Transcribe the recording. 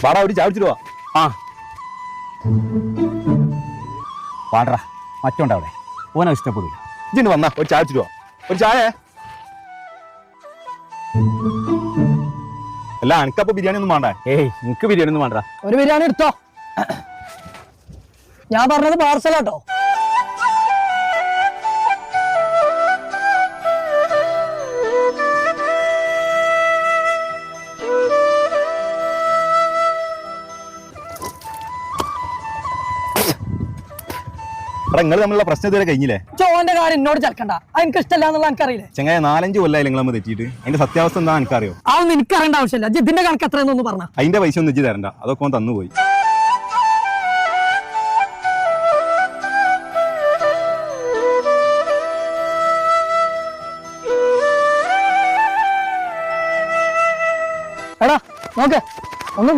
വാടാ ഒരു ചായ കുടിച്ചിട്ട് പോവാ. ആ പാടറാ മറ്റോണ്ട അവിടെ ഓനെ ഇഷ്ടപ്പെടില്ല. ഇജ്ജിന് വന്നാ ഒരു ചായ കുടിച്ചിട്ട് പോവാ. ഒരു ചായ അല്ല എനിക്കപ്പോ ബിരിയാണി ഒന്നും വേണ്ടേ? ഏയ് എനിക്ക് ബിരിയാണി ഒന്നും വേണ്ട. ഒരു ബിരിയാണി എടുത്തോ. ഞാൻ പറഞ്ഞത് പാർസലാട്ടോ. എടാ നിങ്ങൾ തമ്മിലുള്ള പ്രശ്നം ഇതുവരെ കഴിഞ്ഞില്ലേ? ചോന്റെ കാര്യം എന്നോട് ചേർക്കണ്ട. അത് എനിക്ക് ഇഷ്ടമല്ല എന്നുള്ള എനിക്കറിയില്ലേ. ചെങ്ങായ 4-5 കൊല്ലായി നിങ്ങൾ നമ്മൾ തെറ്റിയിട്ട്. അതിന്റെ സത്യാവസ്ഥ എന്താ എനിക്കറിയോ? അതൊന്നും എനിക്കറിയേണ്ട ആവശ്യമില്ല. ഇതിന്റെ കണക്ക് എത്രയെന്നൊന്ന് പറഞ്ഞ. അതിന്റെ പൈസ ഒന്നും ഇജ്ജ് തരണ്ട, അതൊക്കെ ഓൻ തന്നുപോയി. എടാ നോക്ക് ഒന്നും